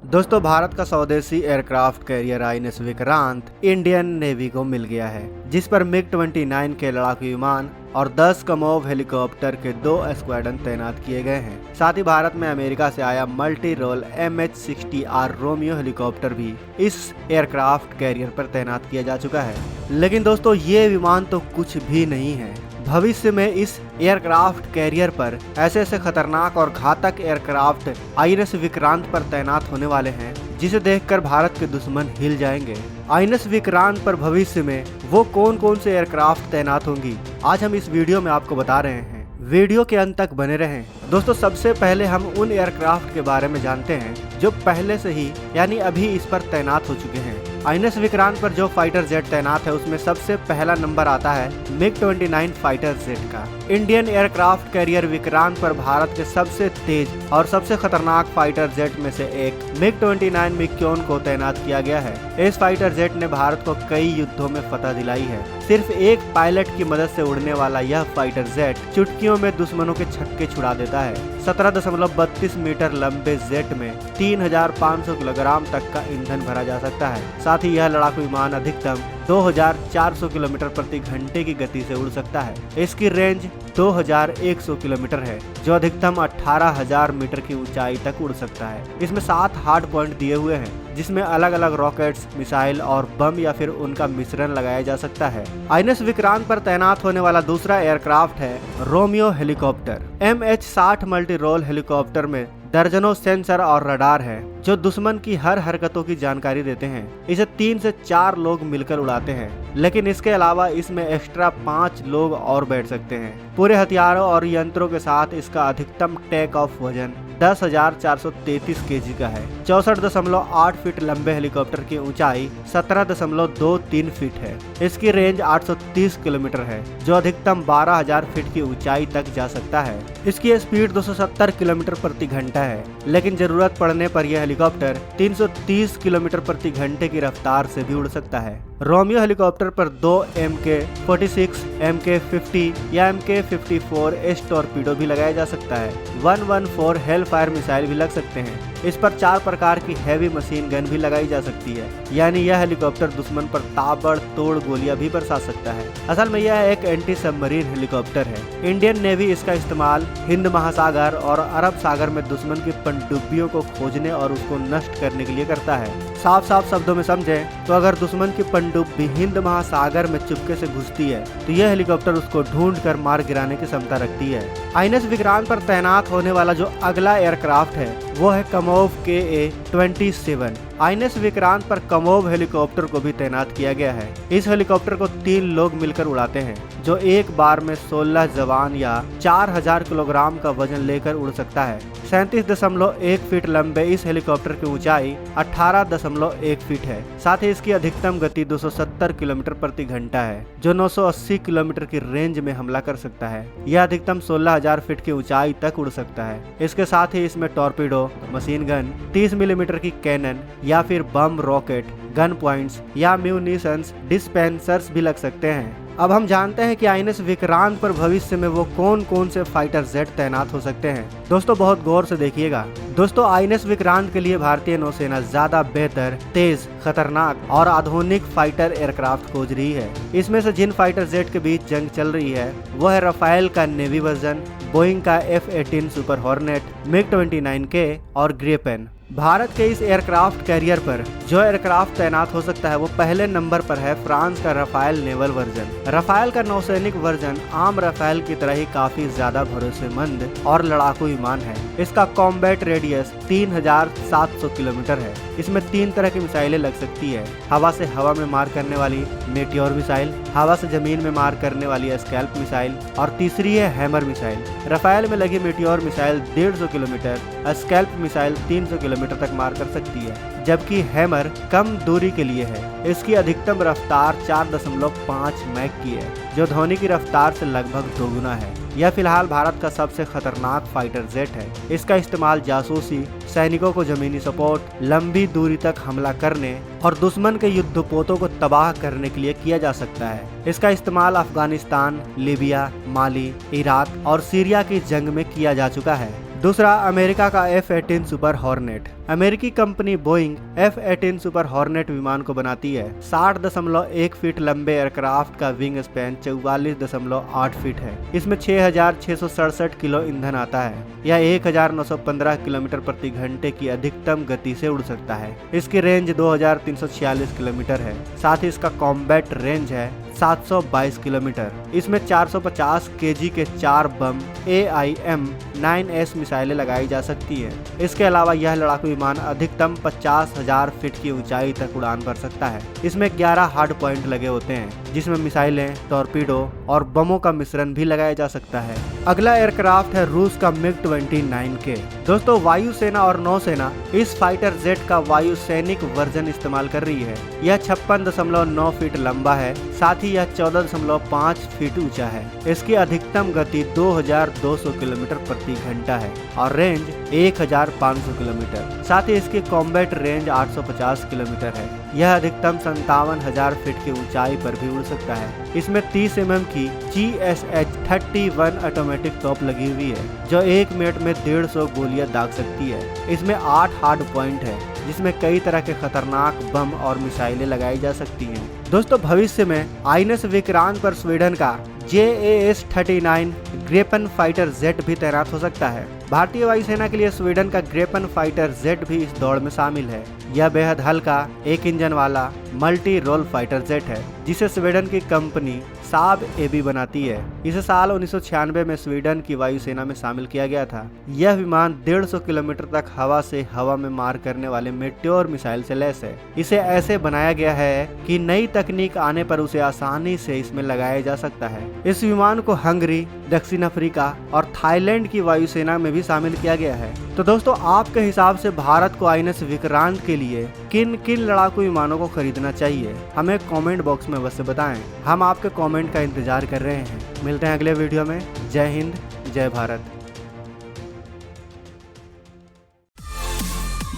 दोस्तों, भारत का स्वदेशी aircraft carrier INS Vikrant Indian navy को मिल गया है, जिस पर मिग-29 के लड़ाकू विमान और 10 कमोव हेलीकॉप्टर के 2 स्क्वाड्रन तैनात किए गए हैं। साथ ही भारत में अमेरिका से आया multi role MH-60R Romeo helicopter भी इस एयरक्राफ्ट कैरियर पर तैनात किया जा चुका है। लेकिन दोस्तों, ये विमान तो कुछ भी नहीं है। भविष्य में इस एयरक्राफ्ट कैरियर पर ऐसे ऐसे खतरनाक और घातक एयरक्राफ्ट आईएनएस विक्रांत पर तैनात होने वाले हैं, जिसे देखकर भारत के दुश्मन हिल जाएंगे। आईएनएस विक्रांत पर भविष्य में वो कौन कौन से एयरक्राफ्ट तैनात होंगी, आज हम इस वीडियो में आपको बता रहे हैं। वीडियो के अंत तक बने रहें। दोस्तों, सबसे पहले हम उन एयरक्राफ्ट के बारे में जानते हैं जो पहले से ही यानी अभी इस पर तैनात हो चुके हैं। आईएनएस विक्रांत पर जो फाइटर जेट तैनात है, उसमें सबसे पहला नंबर आता है मिग-29 फाइटर जेट का। इंडियन एयरक्राफ्ट कैरियर विक्रांत पर भारत के सबसे तेज और सबसे खतरनाक फाइटर जेट में से एक मिग-29 मिक्योन को तैनात किया गया है। इस फाइटर जेट ने भारत को कई युद्धों में फतह दिलाई है। सिर्फ एक पायलट की मदद से उड़ने वाला यह फाइटर जेट चुटकियों में दुश्मनों के छक्के छुड़ा देता है। 17.32 मीटर लंबे जेट में 3500 किलोग्राम तक का ईंधन भरा जा सकता है। साथ ही यह लड़ाकू विमान अधिकतम 2400 किलोमीटर प्रति घंटे की गति से उड़ सकता है। इसकी रेंज 2100 किलोमीटर है, जो अधिकतम 18000 मीटर की ऊंचाई तक उड़ सकता है। इसमें 7 हार्ड पॉइंट दिए हुए हैं, जिसमें अलग अलग रॉकेट्स, मिसाइल और बम या फिर उनका मिश्रण लगाया जा सकता है। आईएनएस विक्रांत पर तैनात होने वाला दूसरा एयरक्राफ्ट है Romeo helicopter. MH-60 multi role helicopter में दर्जनों सेंसर और रडार है, जो दुश्मन की हर हरकतों की जानकारी देते हैं। इसे 3 से 4 लोग मिलकर उड़ाते हैं, लेकिन इसके अलावा इसमें एक्स्ट्रा 5 लोग और बैठ सकते हैं। पूरे हथियारों और यंत्रों के साथ इसका अधिकतम टेक ऑफ वजन 10,433 kg का है। 64.8 फीट लंबे हेलीकॉप्टर की ऊंचाई 17.23 फीट है। इसकी रेंज 830 किलोमीटर है, जो अधिकतम 12,000 फीट की ऊंचाई तक जा सकता है। इसकी स्पीड 270 किलोमीटर प्रति घंटा है, लेकिन जरूरत पड़ने पर यह हेलीकॉप्टर 330 किलोमीटर प्रति घंटे की रफ्तार से भी उड़ सकता है। रोमियो हेलीकॉप्टर पर 2 MK-46, MK-50 या MK-54 एस टॉर्पीडो भी लगाया जा सकता है। 114 हेलफायर मिसाइल भी लग सकते हैं। इस पर 4 प्रकार की हैवी मशीन गन भी लगाई जा सकती है, यानी यह हेलीकॉप्टर दुश्मन पर ताबड़तोड़ गोलियां भी बरसा सकता है। असल में यह एक एंटी सबमरीन हेलीकॉप्टर है। इंडियन नेवी इसका इस्तेमाल हिंद महासागर और अरब सागर में दुश्मन की पनडुब्बियों को खोजने और उसको नष्ट करने के लिए करता है। साफ साफ शब्दों में समझें तो अगर दुश्मन की पनडुब्बी हिंद महासागर में चुपके से घुसती है, तो यह हेलीकॉप्टर उसको ढूंढ कर मार गिराने की क्षमता रखती है। आईएनएस विक्रांत पर तैनात होने वाला जो अगला एयरक्राफ्ट है, वो है कमोव KA-27। आईएनएस विक्रांत पर कमोव हेलीकॉप्टर को भी तैनात किया गया है। इस हेलीकॉप्टर को 3 लोग मिलकर उड़ाते हैं, जो एक बार में 16 जवान या 4000 किलोग्राम का वजन लेकर उड़ सकता है। 37.1 फीट लंबे इस हेलीकॉप्टर की ऊंचाई 18.1 फीट है। साथ ही इसकी अधिकतम गति 270 किलोमीटर प्रति घंटा है, जो 980 किलोमीटर की रेंज में हमला कर सकता है। यह अधिकतम 16000 फीट की ऊंचाई तक उड़ सकता है। इसके साथ ही इसमें टॉर्पीडो, मशीन गन, 30 मिलीमीटर की कैनन या फिर बम, रॉकेट, गन पॉइंट्स या म्यूनिशंस डिस्पेंसर्स भी लग सकते हैं। अब हम जानते हैं कि आईएनएस विक्रांत पर भविष्य में वो कौन कौन से फाइटर जेट तैनात हो सकते हैं। दोस्तों, बहुत गौर से देखिएगा। दोस्तों, आईएनएस विक्रांत के लिए भारतीय नौसेना ज्यादा बेहतर, तेज, खतरनाक और आधुनिक फाइटर एयरक्राफ्ट खोज रही है। इसमें से जिन फाइटर जेट के बीच जंग चल रही है, वह है रफाल का नेवी वर्जन, बोइंग का F-18 सुपर हॉर्नेट, मिग-29K और ग्रिपेन। भारत के इस एयरक्राफ्ट कैरियर पर जो एयरक्राफ्ट तैनात हो सकता है, वो पहले नंबर पर है फ्रांस का रफाल नेवल वर्जन। रफाल का नौसैनिक वर्जन आम रफाल की तरह ही काफी ज्यादा भरोसेमंद और लड़ाकू विमान है। इसका कॉम्बैट रेडियस 3700 किलोमीटर है। इसमें 3 तरह की मिसाइलें लग सकती है। हवा से हवा में मार करने वाली मेटियोर मिसाइल, हवा से जमीन में मार करने वाली स्कैल्प मिसाइल और तीसरी है हैमर मिसाइल। रफाल में लगी meteor missile 150 kilometre, scalp missile 300 kilometre तक मार कर सकती है, जबकि हैमर कम दूरी के लिए है। इसकी अधिकतम रफ्तार 4.5 मैक की है, जो ध्वनि की रफ्तार से लगभग दोगुना है। यह फिलहाल भारत का सबसे खतरनाक फाइटर जेट है। इसका इस्तेमाल जासूसी, सैनिकों को जमीनी सपोर्ट, लंबी दूरी तक हमला करने और दुश्मन के युद्धपोतों को तबाह करने के लिए किया जा सकता है। इसका इस्तेमाल अफगानिस्तान, लीबिया, माली, इराक और सीरिया की जंग में किया जा चुका है। दूसरा अमेरिका का F-18 सुपर हॉर्नेट। अमेरिकी company Boeing F-18 super hornet विमान को बनाती है। 60.1 फीट लंबे एयरक्राफ्ट का विंग स्पैन 44.8 फीट है। इसमें 6,667 किलो ईंधन आता है। यह 1,915 किलोमीटर प्रति घंटे की अधिकतम गति से उड़ सकता है। इसकी रेंज 2,346 किलोमीटर है। साथ ही इसका कॉम्बैट रेंज है 722 किलोमीटर। इसमें 450 केजी के 4 बम AIM-9S मिसाइलें लगाई जा सकती है। इसके अलावा यह लड़ाकू विमान अधिकतम 50,000 फीट की ऊंचाई तक उड़ान भर सकता है। इसमें 11 हार्ड पॉइंट लगे होते हैं, जिसमें मिसाइलें, टॉर्पीडो और बमों का मिश्रण भी लगाया जा सकता है। अगला एयरक्राफ्ट है रूस का MiG-29K। दोस्तों, वायुसेना और नौसेना इस फाइटर जेट का वायु सैनिक वर्जन इस्तेमाल कर रही है। यह 56.9 फीट लंबा है। साथ ही यह 14.5 फीट ऊंचा है। इसकी अधिकतम गति 2,200 किलोमीटर प्रति घंटा है और रेंज 1,500 किलोमीटर। साथ ही इसकी कॉम्बैट रेंज 850 किलोमीटर है। यह अधिकतम 57,000 फीट की ऊंचाई पर भी उड़ सकता है। इसमें 30 mm की GSH-31 ऑटोमेटिक तोप लगी हुई है, जो 1 मिनट में 150 गोलियां दाग सकती है। इसमें 8 हार्ड पॉइंट है, जिसमें कई तरह के खतरनाक बम और मिसाइलें लगाई जा सकती हैं। दोस्तों, भविष्य में आईएनएस विक्रांत पर स्वीडन का JAS-39 ग्रेपन फाइटर जेट भी तैनात हो सकता है। भारतीय वायुसेना के लिए स्वीडन का ग्रेपन फाइटर जेट भी इस दौड़ में शामिल है। यह बेहद हल्का 1 इंजन वाला मल्टी रोल फाइटर जेट है, जिसे स्वीडन की कंपनी साब AB बनाती है। इसे साल 1996 में स्वीडन की वायुसेना में शामिल किया गया था। यह विमान 150 किलोमीटर तक हवा से हवा में मार करने वाले मेट्योर मिसाइल से लैस है। इसे ऐसे बनाया गया है कि नई तकनीक आने पर उसे आसानी से इसमें लगाया जा सकता है। इस विमान को हंगरी, दक्षिण अफ्रीका और थाईलैंड की वायुसेना में भी शामिल किया गया है। तो दोस्तों, आपके हिसाब से भारत को आईएनएस विक्रांत के लिए किन किन लड़ाकू विमानों को खरीदना चाहिए, हमें कमेंट बॉक्स में अवश्य बताएं। हम आपके कमेंट का इंतजार कर रहे हैं। मिलते हैं अगले वीडियो में। जय हिंद, जय भारत।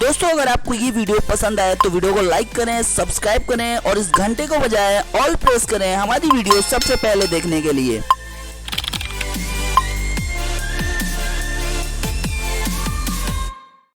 दोस्तों, अगर आपको ये वीडियो पसंद आए तो वीडियो को लाइक करें, सब्सक्राइब करें और इस घंटे को बजाय ऑल प्रेस करें हमारी वीडियो सबसे पहले देखने के लिए।